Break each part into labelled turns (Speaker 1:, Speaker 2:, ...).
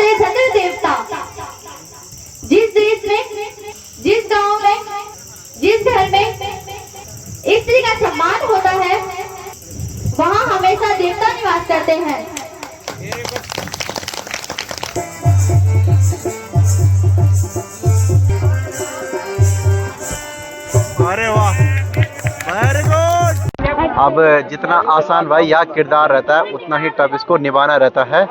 Speaker 1: है धनु देवता। जिस देश में, जिस गांव में, जिस घर में स्त्री का सम्मान होता है वहां हमेशा देवता निवास करते हैं।
Speaker 2: अरे वाह, वेरी गुड। अब जितना आसान भाई यह किरदार रहता है उतना ही टफ इसको निभाना रहता है।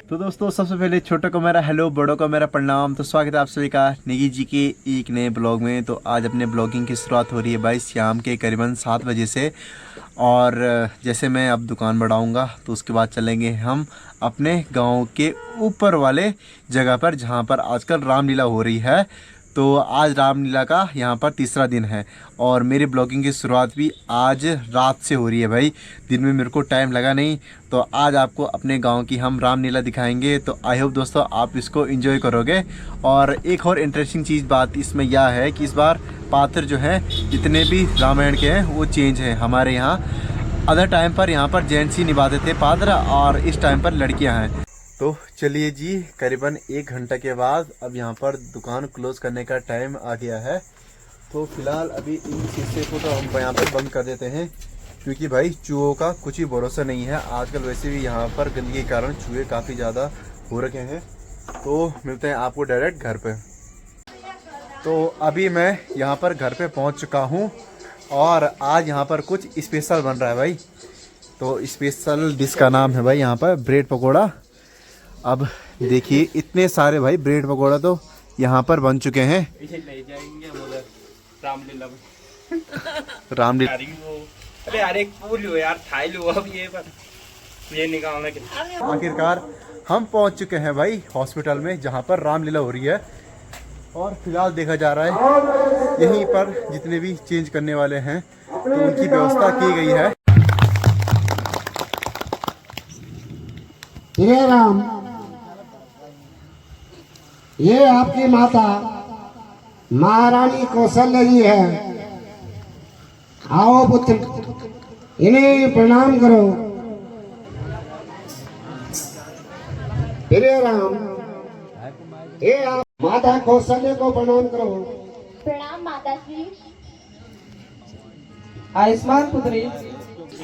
Speaker 2: तो दोस्तों सबसे पहले छोटों को मेरा हेलो, बड़ों को मेरा प्रणाम। तो स्वागत है आप सभी का नेगी जी के एक नए ब्लॉग में। तो आज अपने ब्लॉगिंग की शुरुआत हो रही है भाई शाम के करीबन 7 बजे से। और जैसे मैं अब दुकान बढ़ाऊँगा तो उसके बाद चलेंगे हम अपने गांव के ऊपर वाले जगह पर जहां पर आजकल रामलीला हो रही है। तो आज रामलीला का यहाँ पर तीसरा दिन है और मेरी ब्लॉगिंग की शुरुआत भी आज रात से हो रही है भाई। दिन में मेरे को टाइम लगा नहीं, तो आज आपको अपने गांव की हम रामलीला दिखाएंगे। तो आई होप दोस्तों आप इसको एंजॉय करोगे। और एक और इंटरेस्टिंग चीज़ बात इसमें यह है कि इस बार पात्र जो हैं जितने भी रामायण के हैं वो चेंज हैं। हमारे यहाँ अदर टाइम पर यहाँ पर जेंट्स ही निभाते थे पात्र और इस टाइम पर लड़कियाँ हैं। तो चलिए जी, करीबन 1 घंटा के बाद अब यहाँ पर दुकान क्लोज़ करने का टाइम आ गया है। तो फिलहाल अभी इन शीशे को तो हम यहाँ पर बंद कर देते हैं क्योंकि भाई चूहों का कुछ ही भरोसा नहीं है। आजकल वैसे भी यहाँ पर गंदगी के कारण चूहे काफ़ी ज़्यादा हो रखे हैं। तो मिलते हैं आपको डायरेक्ट घर पे। तो अभी मैं यहाँ पर घर पे पहुँच चुका हूँ और आज यहाँ पर कुछ स्पेशल बन रहा है भाई। तो स्पेशल डिश का नाम है भाई यहाँ पर ब्रेड पकौड़ा। अब देखिए इतने सारे भाई ब्रेड पकौड़ा तो यहाँ पर बन चुके हैं। रामलीला
Speaker 3: अरे यार एक फूल लो यार, थाई लो अब ये निकालने के।
Speaker 2: आखिरकार हम पहुँच चुके हैं भाई हॉस्पिटल में जहाँ पर रामलीला हो रही है। और फिलहाल देखा जा रहा है यहीं पर जितने भी चेंज करने वाले हैं तो उनकी व्यवस्था की गई है।
Speaker 4: जय राम, ये आपकी माता महारानी कौशल्या जी है। आओ पुत्र, इन्हें प्रणाम करो। जय राम, ये आप माता कौशल्या को प्रणाम करो।
Speaker 1: प्रणाम माता श्री।
Speaker 5: आयुष्मान पुत्री।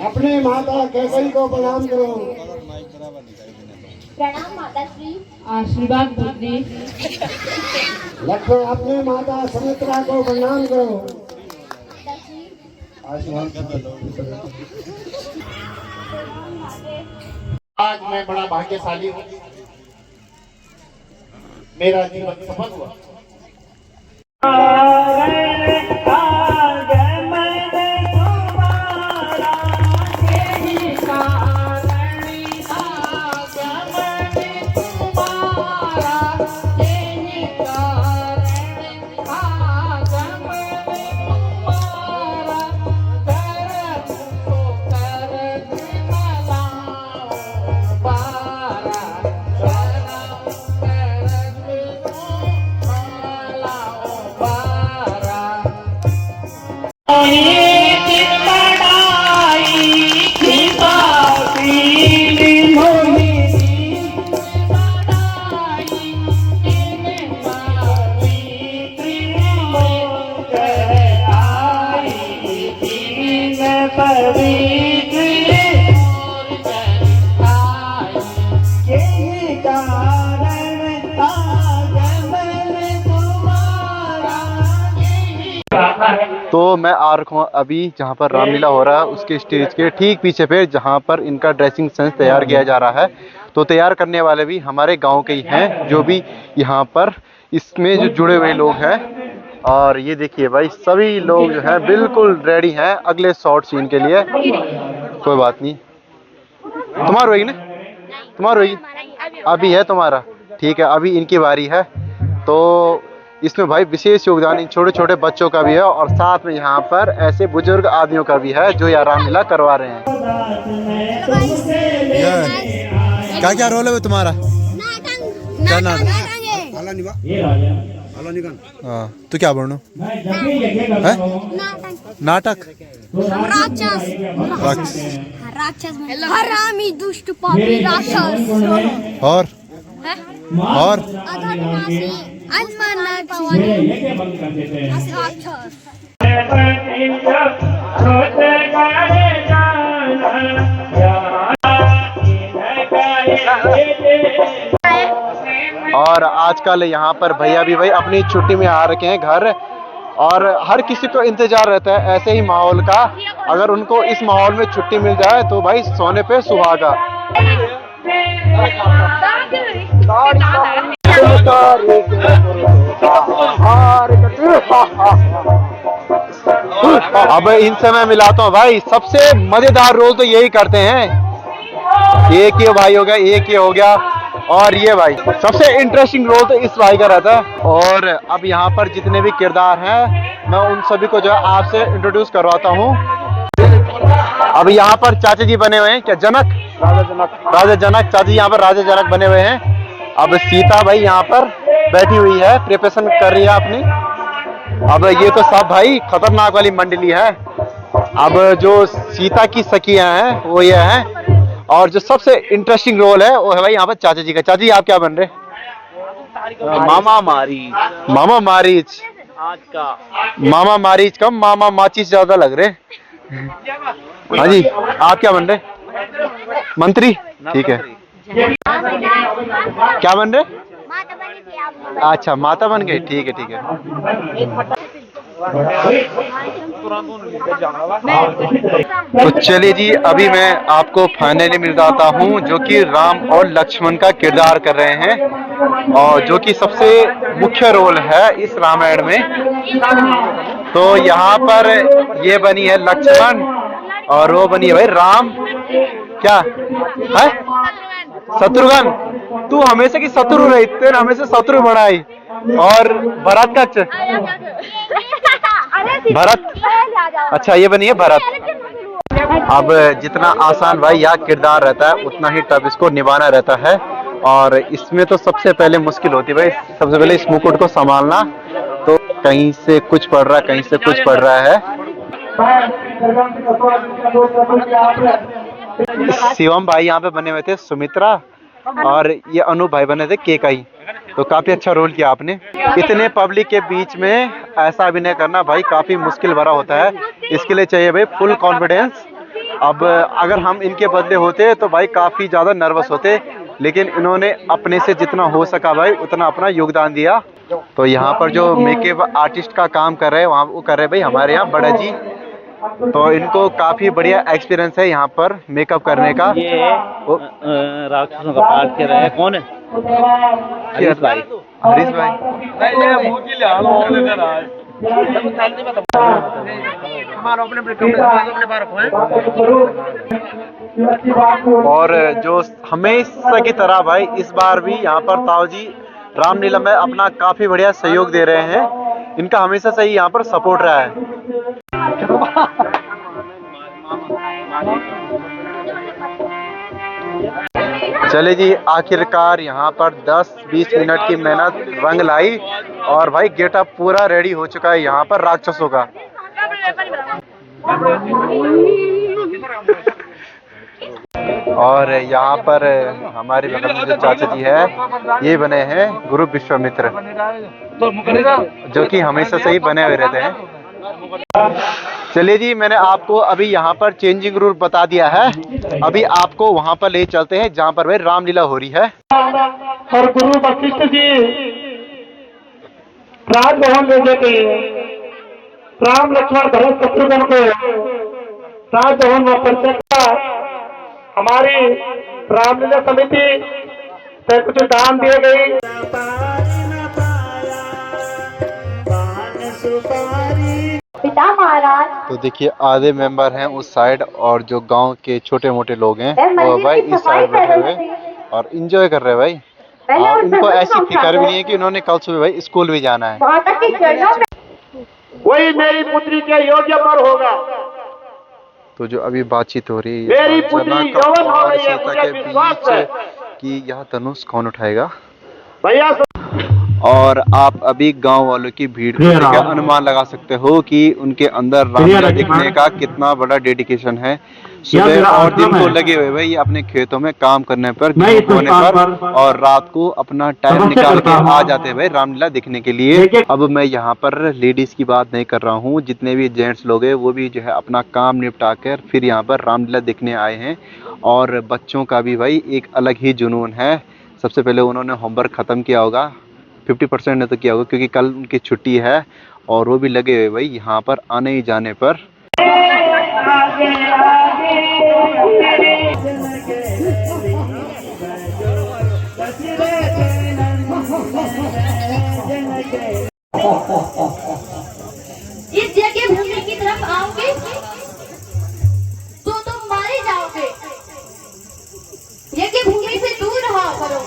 Speaker 4: अपने माता कैकई को प्रणाम करो।
Speaker 1: प्रणाम माता श्री।
Speaker 5: आशीर्वाद पुत्री।
Speaker 4: लक्ष्मण अपने माता सुमित्रा को प्रणाम करो। आज मैं बड़ा भाग्यशाली हूँ, मेरा जीवन सफल हुआ।
Speaker 2: तो मैं आ रखा हूँ अभी जहाँ पर रामलीला हो रहा है उसके स्टेज के ठीक पीछे पे जहाँ पर इनका ड्रेसिंग सेंस तैयार किया जा रहा है। तो तैयार करने वाले भी हमारे गांव के ही हैं जो भी यहाँ पर इसमें जो जुड़े हुए लोग हैं। और ये देखिए भाई सभी लोग जो हैं बिल्कुल रेडी हैं अगले शॉर्ट सीन के लिए। कोई बात नहीं, तुम्हारा होगी ना, तुम्हारा होगी अभी है तुम्हारा, ठीक है अभी इनकी बारी है। तो इसमें भाई विशेष योगदान इन छोटे छोटे बच्चों का भी है और साथ में यहाँ पर ऐसे बुजुर्ग आदमियों का भी है जो यहाँ रामलीला करवा रहे हैं। क्या क्या रोल है तुम्हारा? क्या नाटक? हाँ तो क्या बोलूँ है नाटक
Speaker 6: राक्षस
Speaker 2: राक्षस
Speaker 6: राक्षस हरामी दुष्ट पापी राक्षस
Speaker 2: और
Speaker 6: अधर्मासी अनमन पवन राक्षस।
Speaker 2: और आजकल यहाँ पर भैया भी भाई अपनी छुट्टी में आ रखे हैं घर, और हर किसी को इंतजार रहता है ऐसे ही माहौल का। अगर उनको इस माहौल में छुट्टी मिल जाए तो भाई सोने पे सुहागा। अब इनसे मैं मिलाता हूँ भाई, सबसे मजेदार रोल तो यही करते हैं। एक ये भाई हो गया, एक ये हो गया, और ये भाई सबसे इंटरेस्टिंग रोल तो इस भाई का रहता है। और अब यहाँ पर जितने भी किरदार हैं मैं उन सभी को जो है आपसे इंट्रोड्यूस करवाता हूँ। अब यहाँ पर चाचा जी बने हुए हैं, क्या जनक, राजा जनक, चाचा जी यहाँ पर राजा जनक बने हुए हैं। अब सीता भाई यहाँ पर बैठी हुई है, प्रिपरेशन कर रही है अपनी। अब ये तो सब भाई खतरनाक वाली मंडली है। अब जो सीता की सखियां हैं वो ये हैं, और जो सबसे इंटरेस्टिंग रोल है वो है भाई यहाँ पर चाचा जी का। चाचा जी आप क्या बन रहे?
Speaker 3: मामा मारीच।
Speaker 2: मामा मारीच।
Speaker 3: आज का
Speaker 2: मामा मारीच कम, मामा माचिस ज्यादा लग रहे। हाँ जी, आप क्या बन रहे? मंत्री, ठीक है। क्या बन रहे? अच्छा माता बन गई, ठीक है ठीक है। तो चलिए जी, अभी मैं आपको फाइनली मिल जाता हूँ जो कि राम और लक्ष्मण का किरदार कर रहे हैं, और जो कि सबसे मुख्य रोल है इस रामायण में। तो यहाँ पर ये बनी है लक्ष्मण, और वो बनी है भाई राम। क्या है? शत्रुघ्न। तू हमेशा की शत्रु रही, तेरे हमेशा शत्रु बढ़ाई। और भरत का भरत, अच्छा ये बनी है भरत। अब जितना आसान भाई यह किरदार रहता है उतना ही टफ इसको निभाना रहता है। और इसमें तो सबसे पहले मुश्किल होती है भाई, सबसे पहले इस मुकुट को संभालना। तो कहीं से कुछ पड़ रहा है, कहीं से कुछ पड़ रहा है। शिवम भाई यहाँ पे बने हुए थे सुमित्रा, और ये अनूप भाई बने थे केकई। तो काफी अच्छा रोल किया आपने। इतने पब्लिक के बीच में ऐसा अभिनय करना भाई काफी मुश्किल भरा होता है, इसके लिए चाहिए भाई फुल कॉन्फिडेंस। अब अगर हम इनके बदले होते तो भाई काफी ज्यादा नर्वस होते, लेकिन इन्होंने अपने से जितना हो सका भाई उतना अपना योगदान दिया। तो यहाँ पर जो मेकअप आर्टिस्ट का काम कर रहे हैं वहाँ वो कर रहे हैं भाई हमारे यहाँ बड़ा जी। तो इनको काफी बढ़िया एक्सपीरियंस है यहाँ पर मेकअप करने का।
Speaker 3: ये राक्षसों का पार्ट कर रहे हैं, कौन है? हरीश भाई।
Speaker 2: हरीश भाई। और जो हमेशा की तरह भाई इस बार भी यहाँ पर ताऊ जी रामलीला में अपना काफी बढ़िया सहयोग दे रहे हैं। इनका हमेशा से ही यहाँ पर सपोर्ट रहा है। चले जी, आखिरकार यहाँ पर 10-20 मिनट की मेहनत रंग लाई, और भाई गेटअप पूरा रेडी हो चुका है यहाँ पर राक्षसों का। और यहाँ पर हमारे बगल में जो चाचा जी है ये बने हैं गुरु विश्वामित्र, जो कि हमेशा से ही बने हुए रहते हैं। चलिए जी, मैंने आपको अभी यहाँ पर चेंजिंग रूम बता दिया है। अभी आपको वहाँ पर ले चलते हैं जहाँ पर भाई रामलीला हो रही है।
Speaker 7: और गुरु वशिष्ठ जी राजभवन ले जाते हैं राम लक्ष्मण भरत शत्रुघ्न को राजभवन में प्रत्यक्ष हमारी रामलीला समिति से कुछ दान दिए गए।
Speaker 1: पिता महाराज।
Speaker 2: तो देखिए आधे मेंबर हैं उस साइड, और जो गांव के छोटे मोटे लोग हैं वो भाई इस साइड बैठे हुए और एंजॉय कर रहे हैं भाई। और उनको ऐसी फिक्र भी नहीं है कि उन्होंने कल सुबह भाई स्कूल भी जाना है।
Speaker 7: वही मेरी पुत्री के योग्य पर होगा।
Speaker 2: तो जो अभी बातचीत हो रही है
Speaker 7: मेरी पुत्री यौवन हो रही है,
Speaker 2: सीता के बीच कि यह धनुष कौन उठाएगा
Speaker 7: भैया।
Speaker 2: और आप अभी गांव वालों की भीड़ को देखकर अनुमान लगा सकते हो कि उनके अंदर रामलीला देखने का कितना बड़ा डेडिकेशन है। सुबह और दिन को लगे हुए भाई अपने खेतों में काम करने पर, होने पर, और रात को अपना टाइम निकाल के आ जाते हैं भाई रामलीला देखने के लिए। अब मैं यहाँ पर लेडीज की बात नहीं कर रहा हूँ, जितने भी जेंट्स लोग हैं वो भी जो है अपना काम निपटा कर फिर यहाँ पर रामलीला देखने आए हैं। और बच्चों का भी भाई एक अलग ही जुनून है। सबसे पहले उन्होंने होमवर्क ख़त्म किया होगा, 50% ने तो किया होगा क्योंकि कल उनकी छुट्टी है, और वो भी लगे हुए भाई यहाँ पर आने ही जाने पर।
Speaker 1: इस जगह भूमि की तरफ आओगे तो तुम मारे जाओगे। यज्ञ भूमि से दूर रहा करो।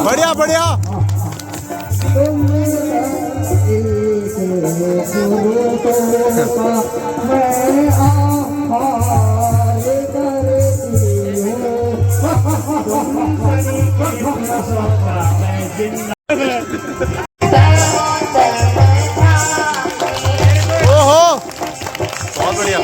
Speaker 2: बढ़िया बढ़िया। ओहो बहुत बढ़िया।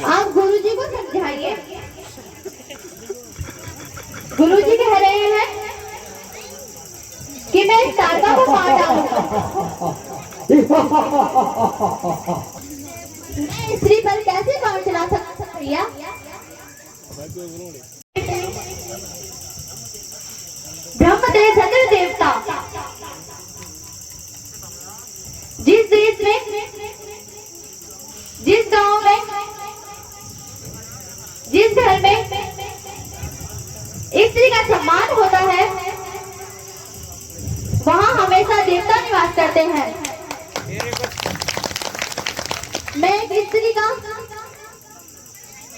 Speaker 1: आप गुरुजी को समझाइए। गुरुजी कह रहे हैं कि मैं इस तारका को मार डालूंगा। मैं स्त्री पर कैसे काम चला सकता हूँ भैया? ब्रह्मदेव चंद्र देवता जिस देश में, जिस गांव में, जिस घर में स्त्री का सम्मान होता है वहां हमेशा देवता निवास करते हैं। मैं एक स्त्री का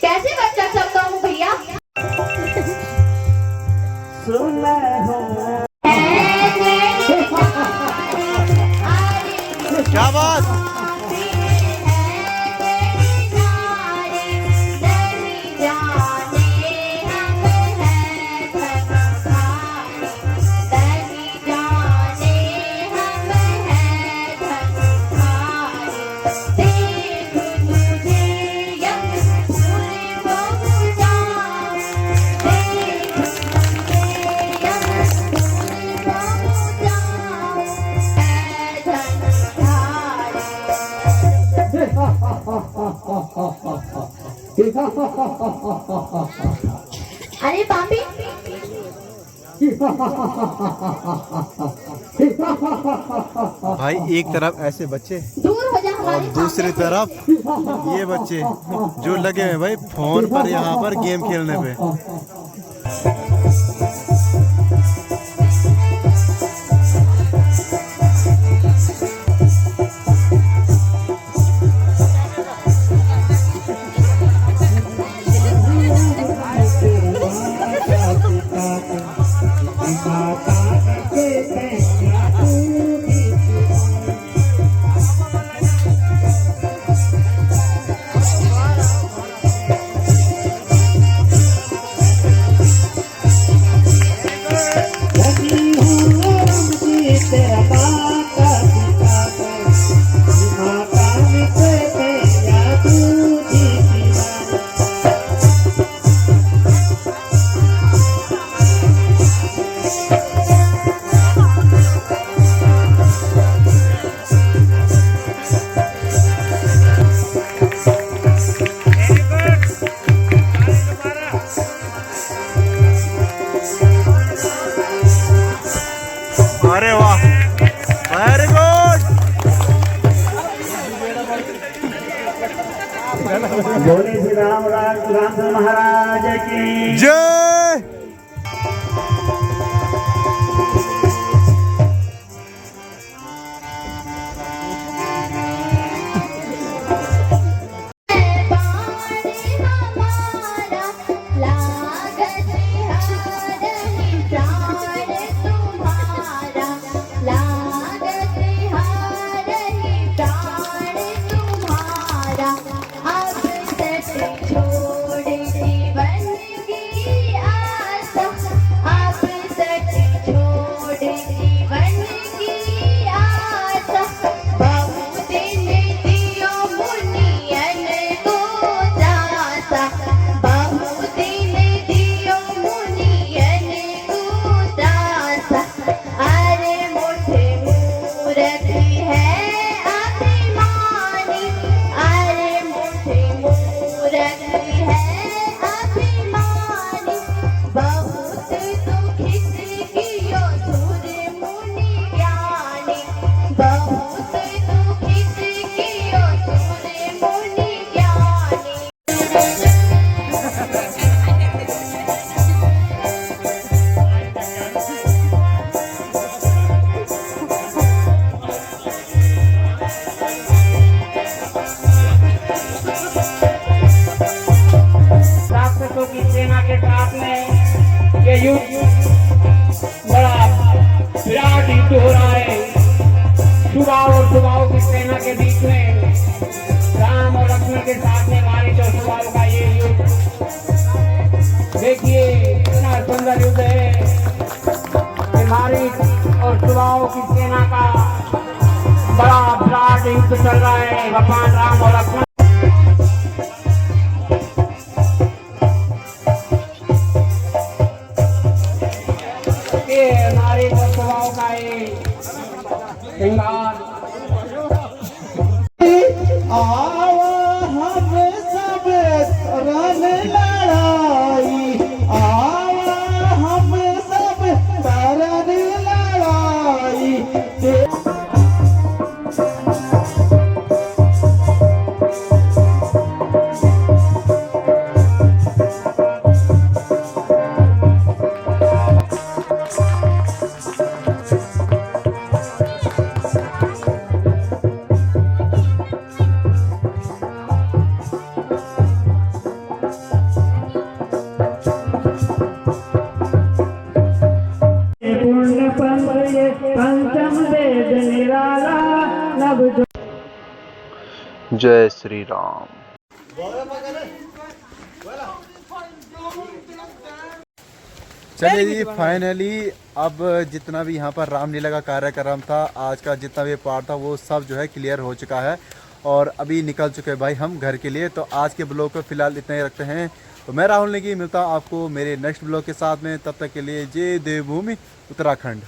Speaker 1: कैसे बच कर सकता हूँ भैया?
Speaker 2: क्या बात।
Speaker 1: अरे पापी,
Speaker 2: भाई एक तरफ ऐसे बच्चे
Speaker 1: दूर हो जा
Speaker 2: और दूसरी तरफ ये बच्चे जो लगे हैं भाई फोन पर यहाँ पर गेम खेलने पे। अरे वाह, वेरी गुड।
Speaker 7: बोले श्री रामचंद्र महाराज की
Speaker 2: जय।
Speaker 1: अब सच छोड़ जीवन की आशा, अब सच छोड़ जीवन की आशा। बहु दिन दियो मुनियन को दासा, बहु दिन दियो मुनियन को दासा। अरे मुझे मूरत है अभिमानी, अरे मुझे मूरत है अभिमानी। बहुत दुखित कियो सुर मुनि ज्ञानी, बहुत दुखित कियो सुर मुनि ज्ञानी।
Speaker 7: राक्षसों की सेना के साथ में ये युद्ध बड़ा विराट युद्ध हो रहा है। सुबाहु और सुबाहु की सेना के बीच में राम और लक्ष्मण के साथ में मारीच और सुबाहु का ये युद्ध देखिए कितना सुंदर युद्ध है। कि मारीच और सुबाहु की सेना का बड़ा विराट युद्ध चल रहा है। भगवान राम और लक्ष्मण हमारे स्वभाव का श्रृंगार।
Speaker 4: आवा हम सब रन लड़ाई, आवा हम सब रन लड़ाई।
Speaker 2: जय श्री राम। चलिए जी, फाइनली अब जितना भी यहाँ पर रामलीला का कार्यक्रम था, आज का जितना भी पार्ट था वो सब जो है क्लियर हो चुका है और अभी निकल चुके हैं भाई हम घर के लिए। तो आज के ब्लॉग को फिलहाल इतना ही रखते हैं। तो मैं राहुल नेगी मिलता हूँ आपको मेरे नेक्स्ट ब्लॉग के साथ में। तब तक के लिए जय देवभूमि उत्तराखंड।